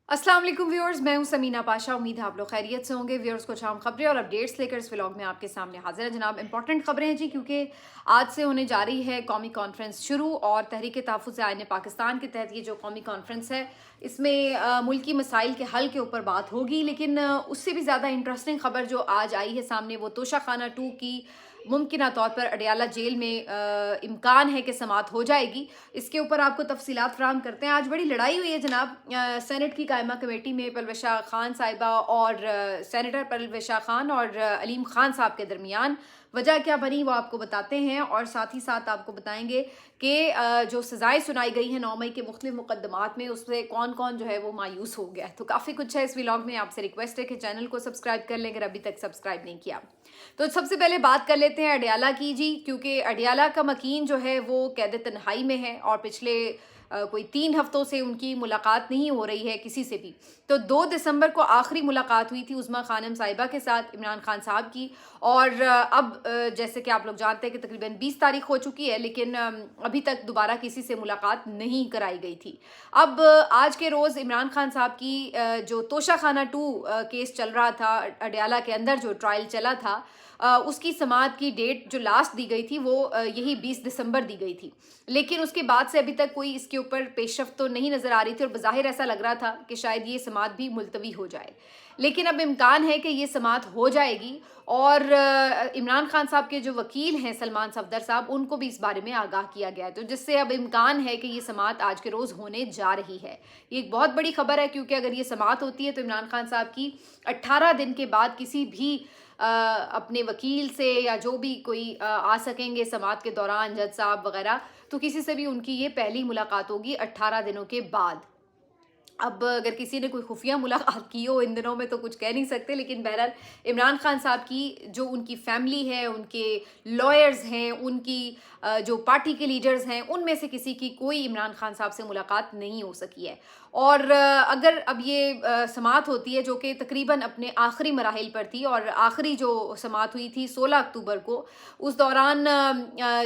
अस्सलाम वालेकुम व्यूअर्स, मैं हूं समीना पाशा। उम्मीद है आप लोग खैरियत से होंगे। व्यूअर्स, कुछ आम खबरें और अपडेट्स लेकर इस व्लॉग में आपके सामने हाजिर है जनाब। इंपॉर्टेंट खबरें हैं जी, क्योंकि आज से होने जा रही है कौमी कॉन्फ्रेंस शुरू। और तहरीक तहफ़्फ़ुज़ आईन पाकिस्तान के तहत ये जो कौमी कॉन्फ्रेंस है, इसमें मुल्की मसाइल के हल के ऊपर बात होगी। लेकिन उससे भी ज़्यादा इंटरेस्टिंग खबर जो आज आई है सामने, वो तोशाखाना 2 की मुमकिना तौर पर अडयाला जेल में इम्कान है कि समात हो जाएगी। इसके ऊपर आपको तफसीलात फराहम करते हैं। आज बड़ी लड़ाई हुई है जनाब सेनेट की कायमा कमेटी में परवेशा खान साहिबा और सेनेटर परवेशा खान और अलीम खान साहब के दरमियान। वजह क्या बनी वो आपको बताते हैं, और साथ ही साथ आपको बताएंगे कि जो सज़ाएं सुनाई गई हैं 9 मई के मुख्तलिफ मुकदमात में, उससे कौन कौन जो है वो मायूस हो गया है। तो काफ़ी कुछ है इस व्लॉग में। आपसे रिक्वेस्ट है कि चैनल को सब्सक्राइब कर लें अगर अभी तक सब्सक्राइब नहीं किया। तो सबसे पहले बात कर लेते हैं अडयाला की जी, क्योंकि अडयाला का मकीन जो है वो कैद तन्हाई में है और पिछले कोई 3 हफ्तों से उनकी मुलाकात नहीं हो रही है किसी से भी। तो 2 दिसंबर को आखिरी मुलाकात हुई थी उज़्मा खानम साहिबा के साथ, इमरान खान साहब की। और अब जैसे कि आप लोग जानते हैं कि तकरीबन 20 तारीख हो चुकी है, लेकिन अभी तक दोबारा किसी से मुलाकात नहीं कराई गई थी। अब आज के रोज़ इमरान खान साहब की जो तोशाखाना 2 केस चल रहा था, अडयाला के अंदर जो ट्रायल चला था, उसकी समाअत की डेट जो लास्ट दी गई थी वो यही 20 दिसंबर दी गई थी। लेकिन उसके बाद से अभी तक कोई इसके ऊपर पेशरफ्त तो नहीं नज़र आ रही थी और बज़ाहिर ऐसा लग रहा था कि शायद ये समाअत भी मुलतवी हो जाए। लेकिन अब इम्कान है कि ये समाअत हो जाएगी। और इमरान खान साहब के जो वकील हैं सलमान सफदर साहब, उनको भी इस बारे में आगाह किया गया है। तो जिससे अब इम्कान है कि ये समाअत आज के रोज़ होने जा रही है। ये एक बहुत बड़ी खबर है, क्योंकि अगर ये समाअत होती है तो इमरान खान साहब की 18 दिन के बाद किसी भी अपने वकील से या जो भी कोई आ सकेंगे समाअत के दौरान, जज साहब वगैरह, तो किसी से भी उनकी ये पहली मुलाकात होगी 18 दिनों के बाद। अब अगर किसी ने कोई खुफिया मुलाकात की हो इन दिनों में तो कुछ कह नहीं सकते, लेकिन बहरहाल इमरान खान साहब की जो उनकी फैमिली है, उनके लॉयर्स हैं, उनकी जो पार्टी के लीडर्स हैं, उनमें से किसी की कोई इमरान खान साहब से मुलाकात नहीं हो सकी है। और अगर अब ये समाअत होती है, जो कि तकरीबन अपने आखिरी मराहिल पर थी, और आखिरी जो समाअत हुई थी 16 अक्टूबर को, उस दौरान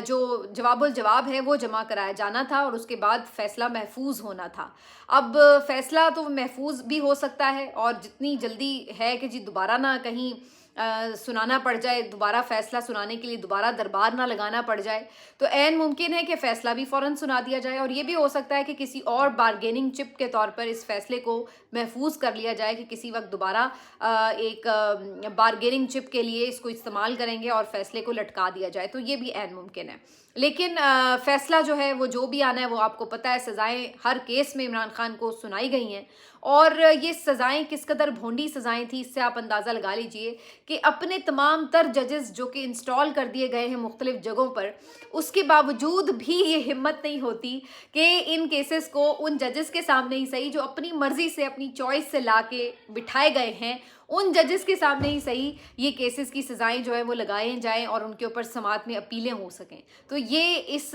जो जवाबुल जवाब है वो जमा कराया जाना था और उसके बाद फैसला महफूज होना था। अब फैसला तो महफूज भी हो सकता है, और जितनी जल्दी है कि जी दोबारा ना कहीं सुनाना पड़ जाए, दोबारा फैसला सुनाने के लिए दोबारा दरबार ना लगाना पड़ जाए, तो ऐन मुमकिन है कि फैसला भी फ़ौरन सुना दिया जाए। और ये भी हो सकता है कि किसी और बारगेनिंग चिप के तौर पर इस फैसले को महफूज कर लिया जाए, कि किसी वक्त दोबारा एक बारगेनिंग चिप के लिए इसको इस्तेमाल करेंगे और फैसले को लटका दिया जाए। तो ये भी ऐन मुमकिन है। लेकिन फैसला जो है वो जो भी आना है, वो आपको पता है सज़ाएं हर केस में इमरान खान को सुनाई गई हैं। और ये सज़ाएं किस कदर भोंडी सज़ाएं थी, इससे आप अंदाज़ा लगा लीजिए कि अपने तमाम तर जजेस जो कि इंस्टॉल कर दिए गए हैं मुख्तलिफ जगहों पर, उसके बावजूद भी ये हिम्मत नहीं होती कि इन केसेस को उन जजेस के सामने ही सही, जो अपनी मर्जी से अपनी चॉइस से ला के बिठाए गए हैं, उन जजेस के सामने ही सही ये केसेस की सज़ाएं जो है वो लगाए जाएं और उनके ऊपर समाअत में अपीलें हो सकें। तो ये इस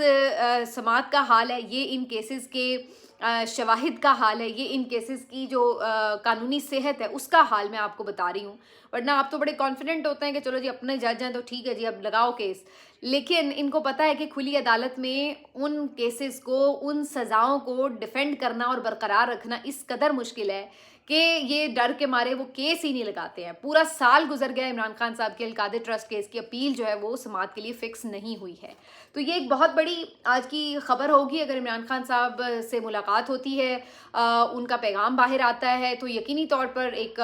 समाअत का हाल है, ये इन केसेस के शवाहिद का हाल है, ये इन केसेस की जो कानूनी सेहत है उसका हाल मैं आपको बता रही हूँ। वरना आप तो बड़े कॉन्फिडेंट होते हैं कि चलो जी अपने जज हैं तो ठीक है जी, अब लगाओ केस। लेकिन इनको पता है कि खुली अदालत में उन केसेस को, उन सज़ाओं को डिफेंड करना और बरकरार रखना इस कदर मुश्किल है कि ये डर के मारे वो केस ही नहीं लगाते हैं। पूरा साल गुजर गया, इमरान खान साहब के अलकादे ट्रस्ट केस की अपील जो है वो समाअत के लिए फ़िक्स नहीं हुई है। तो ये एक बहुत बड़ी आज की खबर होगी। अगर इमरान खान साहब से मुलाकात होती है, उनका पैगाम बाहर आता है, तो यकीनी तौर पर एक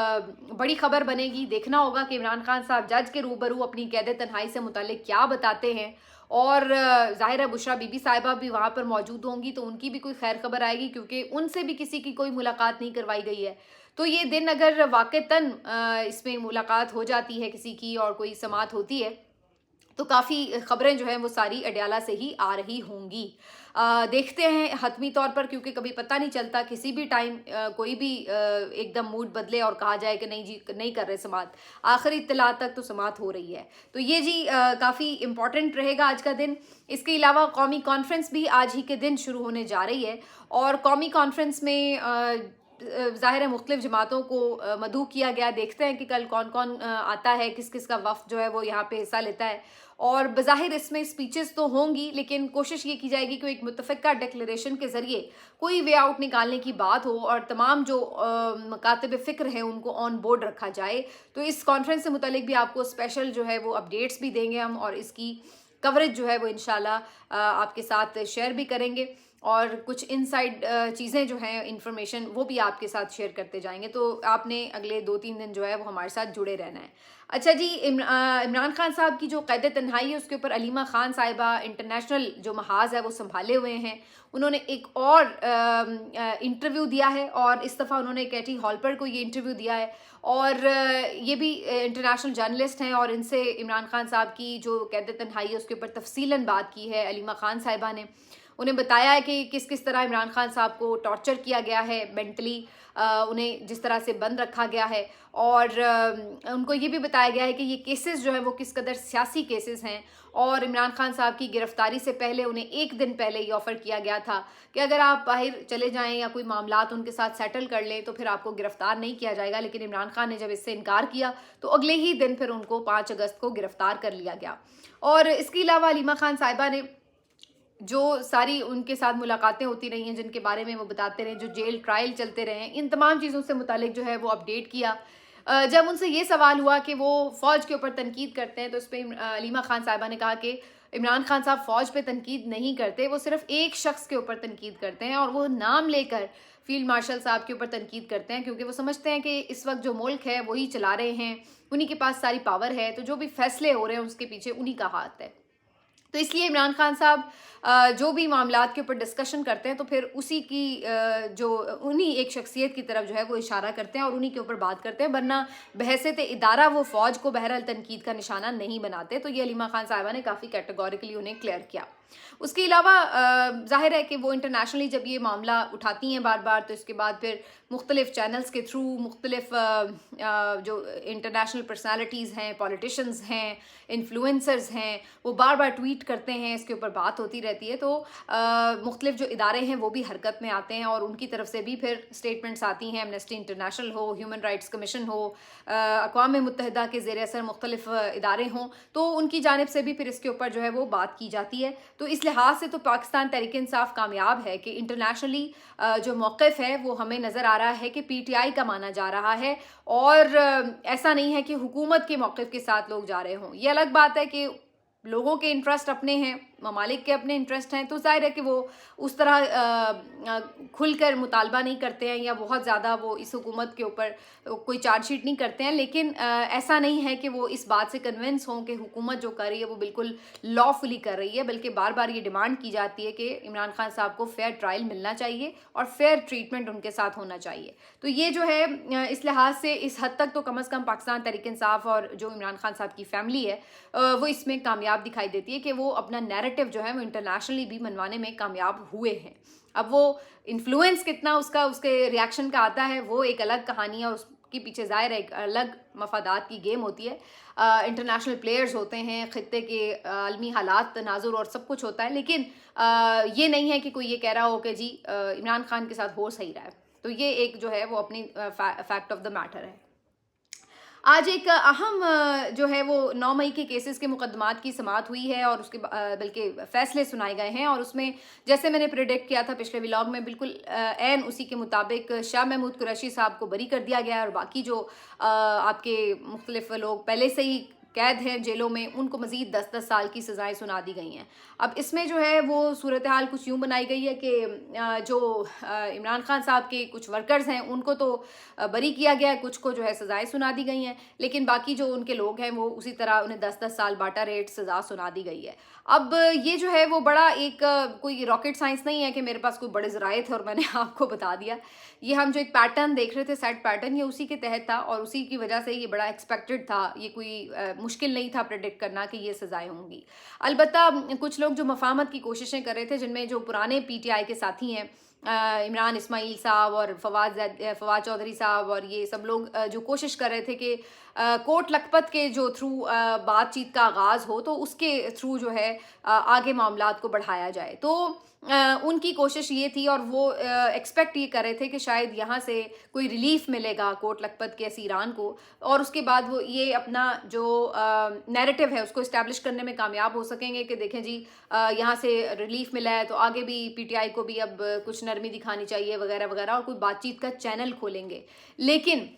बड़ी खबर बनेगी। देखना होगा कि इमरान खान साहब जज के रूबरू अपनी कैद तन्हाई से मुताल्लिक क्या बताते हैं। और ज़ाहिर है बुशरा बीबी साहिबा भी वहाँ पर मौजूद होंगी, तो उनकी भी कोई खैर खबर आएगी, क्योंकि उनसे भी किसी की कोई मुलाकात नहीं करवाई गई है। तो ये दिन अगर वाक़तन इसमें मुलाकात हो जाती है किसी की और कोई समाअत होती है, तो काफ़ी खबरें जो हैं वो सारी अडयाला से ही आ रही होंगी। देखते हैं हतमी तौर पर, क्योंकि कभी पता नहीं चलता, किसी भी टाइम कोई भी एकदम मूड बदले और कहा जाए कि नहीं जी नहीं कर रहे समाअत। आखिरी इत्तला तक तो समाअत हो रही है। तो ये जी काफ़ी इम्पॉर्टेंट रहेगा आज का दिन। इसके अलावा कौमी कॉन्फ्रेंस भी आज ही के दिन शुरू होने जा रही है, और कौमी कॉन्फ्रेंस में ظاہر ہے مختلف جماعتوں کو مدعو کیا گیا. دیکھتے ہیں کہ کل کون کون آتا ہے, کس کس کا وفد جو ہے وہ یہاں پہ حصہ لیتا ہے. اور بظاہر اس میں اسپیچز تو ہوں گی, لیکن کوشش یہ کی جائے گی کہ ایک متفقہ ڈکلیریشن کے ذریعے کوئی وے آؤٹ نکالنے کی بات ہو, اور تمام جو مکاتب فکر ہیں ان کو آن بورڈ رکھا جائے. تو اس کانفرنس سے متعلق بھی آپ کو اسپیشل جو ہے وہ اپڈیٹس بھی دیں گے ہم, اور اس کی کوریج جو ہے وہ انشاءاللہ آپ کے ساتھ شیئر بھی کریں گے, اور کچھ انسائڈ چیزیں جو ہیں انفارمیشن وہ بھی آپ کے ساتھ شیئر کرتے جائیں گے. تو آپ نے اگلے 2-3 دن جو ہے وہ ہمارے ساتھ جڑے رہنا ہے. اچھا جی, عمران خان صاحب کی جو قید تنہائی ہے اس کے اوپر علیمہ خان صاحبہ انٹرنیشنل جو محاذ ہے وہ سنبھالے ہوئے ہیں. انہوں نے ایک اور انٹرویو دیا ہے, اور اس دفعہ انہوں نے کیٹی ہالپر کو یہ انٹرویو دیا ہے, اور یہ بھی انٹرنیشنل جرنلسٹ ہیں, اور ان سے عمران خان صاحب کی جو قید تنہائی ہے اس کے اوپر تفصیلاً بات کی ہے علیمہ خان صاحبہ نے. انہیں بتایا ہے کہ کس کس طرح عمران خان صاحب کو ٹارچر کیا گیا ہے مینٹلی, انہیں جس طرح سے بند رکھا گیا ہے, اور ان کو یہ بھی بتایا گیا ہے کہ یہ کیسز جو ہیں وہ کس قدر سیاسی کیسز ہیں. اور عمران خان صاحب کی گرفتاری سے پہلے انہیں 1 دن پہلے یہ آفر کیا گیا تھا کہ اگر آپ باہر چلے جائیں یا کوئی معاملات ان کے ساتھ سیٹل کر لیں تو پھر آپ کو گرفتار نہیں کیا جائے گا. لیکن عمران خان نے جب اس سے انکار کیا تو اگلے ہی دن پھر ان کو 5 اگست کو گرفتار کر لیا گیا. اور اس کے علاوہ علیمہ خان صاحبہ نے جو ساری ان کے ساتھ ملاقاتیں ہوتی رہی ہیں جن کے بارے میں وہ بتاتے رہے, جو جیل ٹرائل چلتے رہے ہیں, ان تمام چیزوں سے متعلق جو ہے وہ اپڈیٹ کیا. جب ان سے یہ سوال ہوا کہ وہ فوج کے اوپر تنقید کرتے ہیں تو اس پہ علیمہ خان صاحبہ نے کہا کہ عمران خان صاحب فوج پہ تنقید نہیں کرتے, وہ صرف ایک شخص کے اوپر تنقید کرتے ہیں, اور وہ نام لے کر فیلڈ مارشل صاحب کے اوپر تنقید کرتے ہیں, کیونکہ وہ سمجھتے ہیں کہ اس وقت جو ملک ہے وہی چلا رہے ہیں, انہی کے پاس ساری پاور ہے, تو جو بھی فیصلے ہو رہے ہیں اس کے پیچھے انہی کا ہاتھ ہے. تو اس لیے عمران خان صاحب جو بھی معاملات کے اوپر ڈسکشن کرتے ہیں تو پھر اسی کی جو انہی ایک شخصیت کی طرف جو ہے وہ اشارہ کرتے ہیں اور انہی کے اوپر بات کرتے ہیں, ورنہ بحیثیت ادارہ وہ فوج کو بہرحال تنقید کا نشانہ نہیں بناتے. تو یہ علیمہ خان صاحبہ نے کافی کیٹیگوریکلی انہیں کلیئر کیا. اس کے علاوہ ظاہر ہے کہ وہ انٹرنیشنلی جب یہ معاملہ اٹھاتی ہیں بار بار, تو اس کے بعد پھر مختلف چینلز کے تھرو مختلف جو انٹرنیشنل پرسنالٹیز ہیں, پولیٹیشنز ہیں, انفلوئنسرز ہیں, وہ بار بار ٹویٹ کرتے ہیں, اس کے اوپر بات ہوتی رہتی ہے. تو مختلف جو ادارے ہیں وہ بھی حرکت میں آتے ہیں, اور ان کی طرف سے بھی پھر اسٹیٹمنٹس آتی ہیں. ایمنسٹی انٹرنیشنل ہو, ہیومن رائٹس کمیشن ہو, اقوام متحدہ کے زیر اثر مختلف ادارے ہوں, تو ان کی جانب سے بھی پھر اس کے اوپر جو ہے وہ بات کی جاتی ہے. تو اس لحاظ سے تو پاکستان تحریک انصاف کامیاب ہے کہ انٹرنیشنلی جو موقف ہے وہ ہمیں نظر آ رہا ہے کہ پی ٹی آئی کا مانا جا رہا ہے, اور ایسا نہیں ہے کہ حکومت کے موقف کے ساتھ لوگ جا رہے ہوں. یہ الگ بات ہے کہ لوگوں کے انٹرسٹ اپنے ہیں, ممالک کے اپنے انٹرسٹ ہیں, تو ظاہر ہے کہ وہ اس طرح کھل کر مطالبہ نہیں کرتے ہیں یا بہت زیادہ وہ اس حکومت کے اوپر کوئی چارج شیٹ نہیں کرتے ہیں. لیکن ایسا نہیں ہے کہ وہ اس بات سے کنونس ہوں کہ حکومت جو کر رہی ہے وہ بالکل لا فلی کر رہی ہے, بلکہ بار بار یہ ڈیمانڈ کی جاتی ہے کہ عمران خان صاحب کو فیئر ٹرائل ملنا چاہیے اور فیئر ٹریٹمنٹ ان کے ساتھ ہونا چاہیے. تو یہ جو ہے اس لحاظ سے اس حد تک تو کم از کم پاکستان تحریک انصاف اور جو عمران خان صاحب کی فیملی ہے وہ اس میں کامیاب دکھائی دیتی ہے کہ وہ اپنا نیریٹو جو ہے وہ انٹرنیشنلی بھی منوانے میں کامیاب ہوئے ہیں. اب وہ انفلوئنس کتنا اس کے ریاکشن کا آتا ہے وہ ایک الگ کہانی ہے, اور اس کے پیچھے ظاہر ایک الگ مفادات کی گیم ہوتی ہے. انٹرنیشنل پلیئرز ہوتے ہیں, خطے کے عالمی حالات تناظر اور سب کچھ ہوتا ہے, لیکن یہ نہیں ہے کہ کوئی یہ کہہ رہا ہو کہ جی عمران خان کے ساتھ ہو صحیح رہا ہے. تو یہ ایک جو ہے وہ اپنی فیکٹ آف دا میٹر ہے. آج ایک اہم جو ہے وہ 9 مئی کے کیسز کے مقدمات کی سماعت ہوئی ہے, اور اس کے بلکہ فیصلے سنائے گئے ہیں, اور اس میں جیسے میں نے پریڈکٹ کیا تھا پچھلے ولاگ میں بالکل عین اسی کے مطابق شاہ محمود قریشی صاحب کو بری کر دیا گیا ہے, اور باقی جو آپ کے مختلف لوگ پہلے سے ہی قید ہیں جیلوں میں ان کو مزید 10-10 سال کی سزائیں سنا دی گئی ہیں. اب اس میں جو ہے وہ صورتحال کچھ یوں بنائی گئی ہے کہ جو عمران خان صاحب کے کچھ ورکرز ہیں ان کو تو بری کیا گیا ہے, کچھ کو جو ہے سزائیں سنا دی گئی ہیں, لیکن باقی جو ان کے لوگ ہیں وہ اسی طرح انہیں 10-10 سال باٹا ریٹ سزا سنا دی گئی ہے. اب یہ جو ہے وہ بڑا ایک کوئی راکٹ سائنس نہیں ہے کہ میرے پاس کوئی بڑے ذرائع تھے اور میں نے آپ کو بتا دیا. یہ ہم جو ایک پیٹرن دیکھ رہے تھے, سیٹ پیٹرن, یہ اسی کے تحت تھا, اور اسی کی وجہ سے یہ بڑا ایکسپیکٹڈ تھا. یہ کوئی مشکل نہیں تھا پریڈکٹ کرنا کہ یہ سزائیں ہوں گی. البتہ کچھ لوگ جو مفاہمت کی کوششیں کر رہے تھے, جن میں جو پرانے پی ٹی آئی کے ساتھی ہیں عمران اسماعیل صاحب اور فواد چودھری صاحب, اور یہ سب لوگ جو کوشش کر رہے تھے کہ کوٹ لکھپت کے جو تھرو بات چیت کا آغاز ہو تو اس کے تھرو جو ہے آگے معاملات کو بڑھایا جائے. تو उनकी कोशिश ये थी और वो एक्सपेक्ट ये कर रहे थे कि शायद यहाँ से कोई रिलीफ मिलेगा कोट लखपत के असीरान को, और उसके बाद वो ये अपना जो नैरेटिव है उसको इस्टेब्लिश करने में कामयाब हो सकेंगे कि देखें जी यहाँ से रिलीफ मिला है तो आगे भी पीटीआई को भी अब कुछ नरमी दिखानी चाहिए वगैरह वगैरह, और कोई बातचीत का चैनल खोलेंगे। लेकिन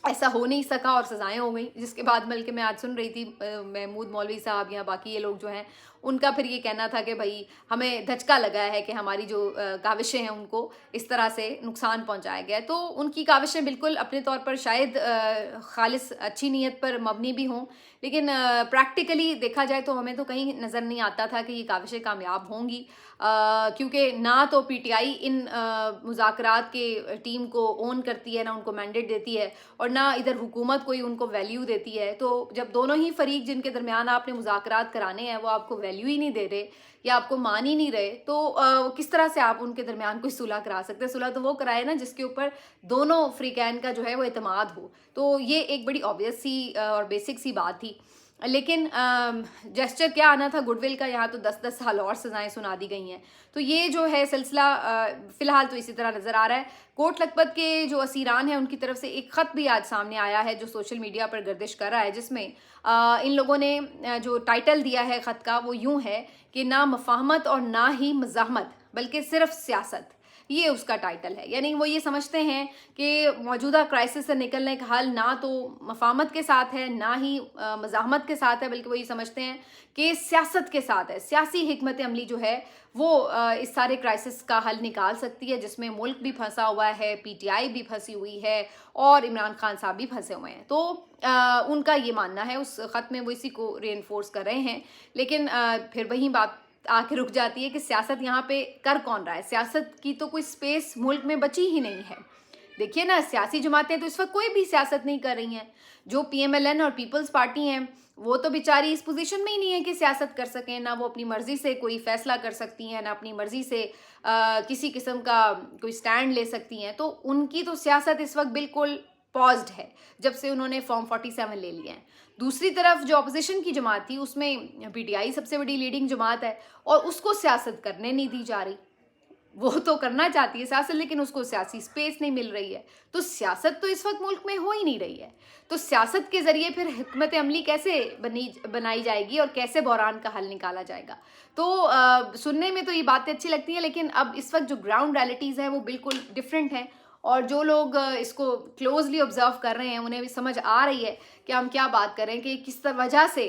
ऐसा हो नहीं सका और सजाएं हो गई, जिसके बाद बल्कि मैं आज सुन रही थी महमूद मौलवी साहब या बाकी ये लोग जो हैं उनका फिर ये कहना था कि भाई हमें धचका लगा है कि हमारी जो काविशें हैं उनको इस तरह से नुकसान पहुंचाया गया है। तो उनकी काविशें बिल्कुल अपने तौर पर शायद खालिस अच्छी नीयत पर मबनी भी हों, लेकिन प्रैक्टिकली देखा जाए तो हमें तो कहीं नज़र नहीं आता था कि ये काविशें कामयाब होंगी, क्योंकि ना तो पीटीआई इन मुज़ाकरात के टीम को ओन करती है, ना उनको मैंडेट देती है, और ना इधर हुकूमत कोई उनको वैल्यू देती है। तो जब दोनों ही फरीक जिनके दरमियान आपने मुज़ाकरात कराने हैं वो आपको वैल्यू ही नहीं दे रहे या आपको मान ही नहीं रहे, तो किस तरह से आप उनके दरमियान कोई सुलह करा सकते हैं? सुलह तो वो कराए ना जिसके ऊपर दोनों फ्रीकैन का जो है वो एतमाद हो। तो ये एक बड़ी ऑब्वियस सी और बेसिक सी बात थी, लेकिन जेस्चर क्या आना था गुडविल का, यहाँ तो 10-10 साल और सजाएं सुना दी गई हैं। तो ये जो है सिलसिला फ़िलहाल तो इसी तरह नज़र आ रहा है। कोट लखपत के जो असीरान हैं उनकी तरफ से एक ख़त भी आज सामने आया है जो सोशल मीडिया पर गर्दिश कर रहा है, जिसमें इन लोगों ने जो टाइटल दिया है ख़त का वो यूँ है कि ना मफाहमत और ना ही मज़ाहमत बल्कि सिर्फ सियासत, ये उसका टाइटल है। यानी वो ये समझते हैं कि मौजूदा क्राइसिस से निकलने का हल ना तो मफाहमत के साथ है ना ही मज़ाहमत के साथ है, बल्कि वो ये समझते हैं कि सियासत के साथ है। सियासी हिकमत अमली जो है वो इस सारे क्राइसिस का हल निकाल सकती है, जिसमें मुल्क भी फंसा हुआ है, पीटीआई भी फंसी हुई है और इमरान खान साहब भी फंसे हुए हैं। तो उनका ये मानना है, उस ख़त में वो इसी को रीइंफोर्स कर रहे हैं। लेकिन फिर वही बात आके रुक जाती है कि सियासत यहाँ पे कर कौन रहा है? सियासत की तो कोई स्पेस मुल्क में बची ही नहीं है। देखिए ना, सियासी जमातें तो इस वक्त कोई भी सियासत नहीं कर रही हैं। जो पीएमएलएन और पीपल्स पार्टी हैं वो तो बेचारी इस पोजीशन में ही नहीं है कि सियासत कर सकें, ना वो अपनी मर्जी से कोई फैसला कर सकती हैं, ना अपनी मर्जी से किसी किस्म का कोई स्टैंड ले सकती हैं। तो उनकी तो सियासत इस वक्त बिल्कुल पॉज्ड है जब से उन्होंने फॉर्म 47 ले लिया है। दूसरी तरफ जो अपोजिशन की जमात थी उसमें पीटीआई सबसे बड़ी लीडिंग जमात है और उसको सियासत करने नहीं दी जा रही। वो तो करना चाहती है सियासत, लेकिन उसको सियासी स्पेस नहीं मिल रही है। तो सियासत तो इस वक्त मुल्क में हो ही नहीं रही है। तो सियासत के ज़रिए फिर हिकमत अमली कैसे बनाई जाएगी और कैसे बहरान का हल निकाला जाएगा? तो सुनने में तो ये बातें अच्छी लगती हैं, लेकिन अब इस वक्त जो ग्राउंड रियलिटीज़ हैं वो बिल्कुल डिफरेंट हैं, और जो लोग इसको क्लोजली ऑब्जर्व कर रहे हैं उन्हें भी समझ आ रही है कि हम क्या बात करें कि किस वजह से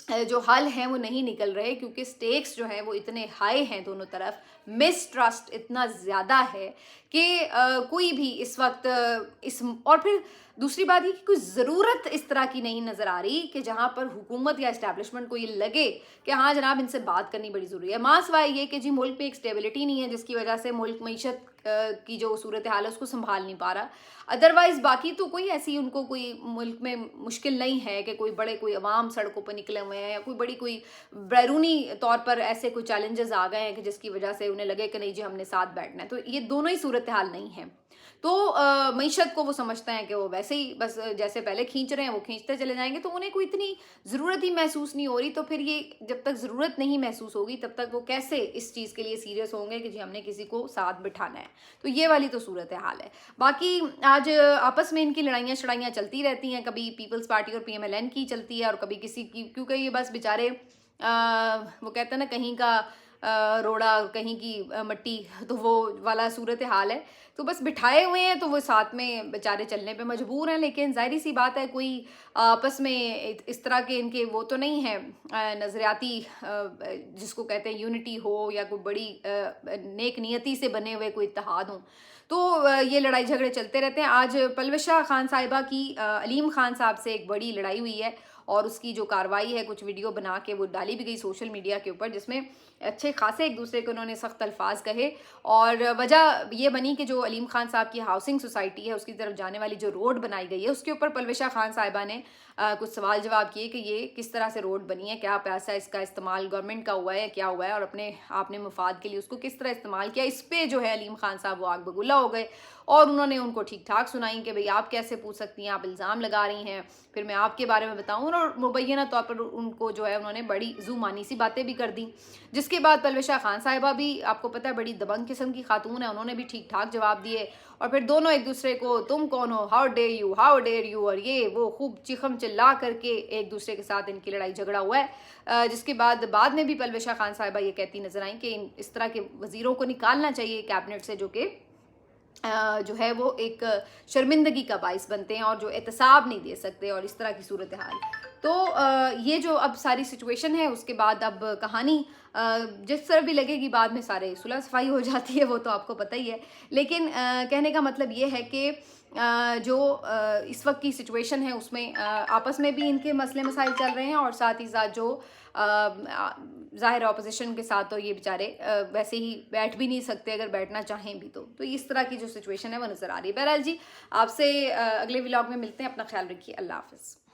जो हल हैं वो नहीं निकल रहे, क्योंकि स्टेक्स जो हैं वो इतने हाई हैं दोनों तरफ, मिसट्रस्ट इतना ज़्यादा है कि कोई भी इस वक्त और फिर दूसरी बात ये कि कोई ज़रूरत इस तरह की नहीं नज़र आ रही कि जहाँ पर हुकूमत या इस्टेब्लिशमेंट को ये लगे कि हाँ जनाब इनसे बात करनी बड़ी ज़रूरी है। मां सवाए ये कि जी मुल्क में एक स्टेबिलिटी नहीं है, जिसकी वजह से मुल्क मईशत की जो सूरत हाल है उसको संभाल नहीं पा रहा। अदरवाइज़ बाकी तो कोई ऐसी उनको कोई मुल्क में मुश्किल नहीं है कि कोई अवाम सड़कों पर निकले हुए हैं या कोई बैरूनी तौर पर ऐसे कोई चैलेंजेस आ गए हैं कि जिसकी वजह से उन्हें लगे कि नहीं जी हमने साथ बैठना है। तो ये दोनों ही सूरत हाल नहीं है। तो मईशत को वो समझते हैं कि वो वैसे ही बस जैसे पहले खींच रहे हैं वो खींचते चले जाएंगे, तो उन्हें कोई इतनी ज़रूरत ही महसूस नहीं हो रही। तो फिर ये जब तक ज़रूरत नहीं महसूस होगी तब तक वो कैसे इस चीज़ के लिए सीरियस होंगे कि जी हमने किसी को साथ बिठाना है? तो ये वाली तो सूरत हाल है। बाकी आज आपस में इनकी लड़ाइयाँ शड़ाइयाँ चलती रहती हैं, कभी पीपल्स पार्टी और पीएमएलएन की चलती है और कभी किसी की, क्योंकि ये बस बेचारे वो कहते हैं ना कहीं का रोड़ा कहीं की मट्टी, तो वो वाला सूरत हाल है। तो बस बिठाए हुए हैं तो वो साथ में बेचारे चलने पे मजबूर हैं। लेकिन जाहिर सी बात है कोई आपस में इस तरह के इनके वो तो नहीं है नज़रियाती जिसको कहते हैं यूनिटी हो या कोई बड़ी नेक नियति से बने हुए कोई इत्तेहाद हो। तो ये लड़ाई झगड़े चलते रहते हैं। आज पलवशा खान साहिबा की अलीम खान साहब से एक बड़ी लड़ाई हुई है और उसकी जो कार्रवाई है कुछ वीडियो बना के वो डाली भी गई सोशल मीडिया के ऊपर, जिसमें अच्छे खासे एक दूसरे को उन्होंने सख्त अल्फाज कहे। और वजह ये बनी कि जो अलीम खान साहब की हाउसिंग सोसाइटी है उसकी तरफ जाने वाली जो रोड बनाई गई है उसके ऊपर पलवशा खान साहिबा ने कुछ सवाल जवाब किए कि ये किस तरह से रोड बनी है, क्या पैसा इसका इस्तेमाल गवर्नमेंट का हुआ है, क्या हुआ है, और आपने मुफाद के लिए उसको किस तरह इस्तेमाल किया। इस पे जो है अलीम खान साहब वो आग बगुला हो गए और उन्होंने उनको ठीक ठाक सुनाई कि भाई आप कैसे पूछ सकती हैं, आप इल्ज़ाम लगा रही हैं, फिर मैं आपके बारे में बताऊँ। और मुबैना तौर पर उनको जो है उन्होंने बड़ी ज़ुमानी सी बातें भी कर दी, जिसके बाद परवेशा खान साहिबा भी, आपको पता है बड़ी दबंग किस्म की खातून है, उन्होंने भी ठीक ठाक जवाब दिए और फिर दोनों एक दूसरे को तुम कौन हो, हाउ डेयर यू और ये वो खूब चिखम चिल्ला करके एक दूसरे के साथ इनकी लड़ाई झगड़ा हुआ है। जिसके बाद में भी परवेशा खान साहिबा ये कहती नजर आई कि इस तरह के वज़ीरों को निकालना चाहिए कैबिनेट से, जो कि जो है वो एक शर्मिंदगी का बाइस बनते हैं और जो एहतसाब नहीं दे सकते और इस तरह की सूरत हाल। तो ये जो अब सारी सिचुएशन है, उसके बाद अब कहानी जिस तरह भी लगेगी बाद में सारे सुलह सफाई हो जाती है, वो तो आपको पता ही है। लेकिन कहने का मतलब ये है कि जो इस वक्त की सिचुएशन है उसमें आपस में भी इनके मसले मसाइल चल रहे हैं और साथ ही साथ जो ज़ाहिर है अपोजिशन के साथ तो ये बेचारे वैसे ही बैठ भी नहीं सकते, अगर बैठना चाहें भी तो इस तरह की जो सिचुएशन है वो नज़र आ रही है। बहरहाल जी, आपसे अगले व्लॉग में मिलते हैं, अपना ख्याल रखिए, अल्लाह हाफ़िज़।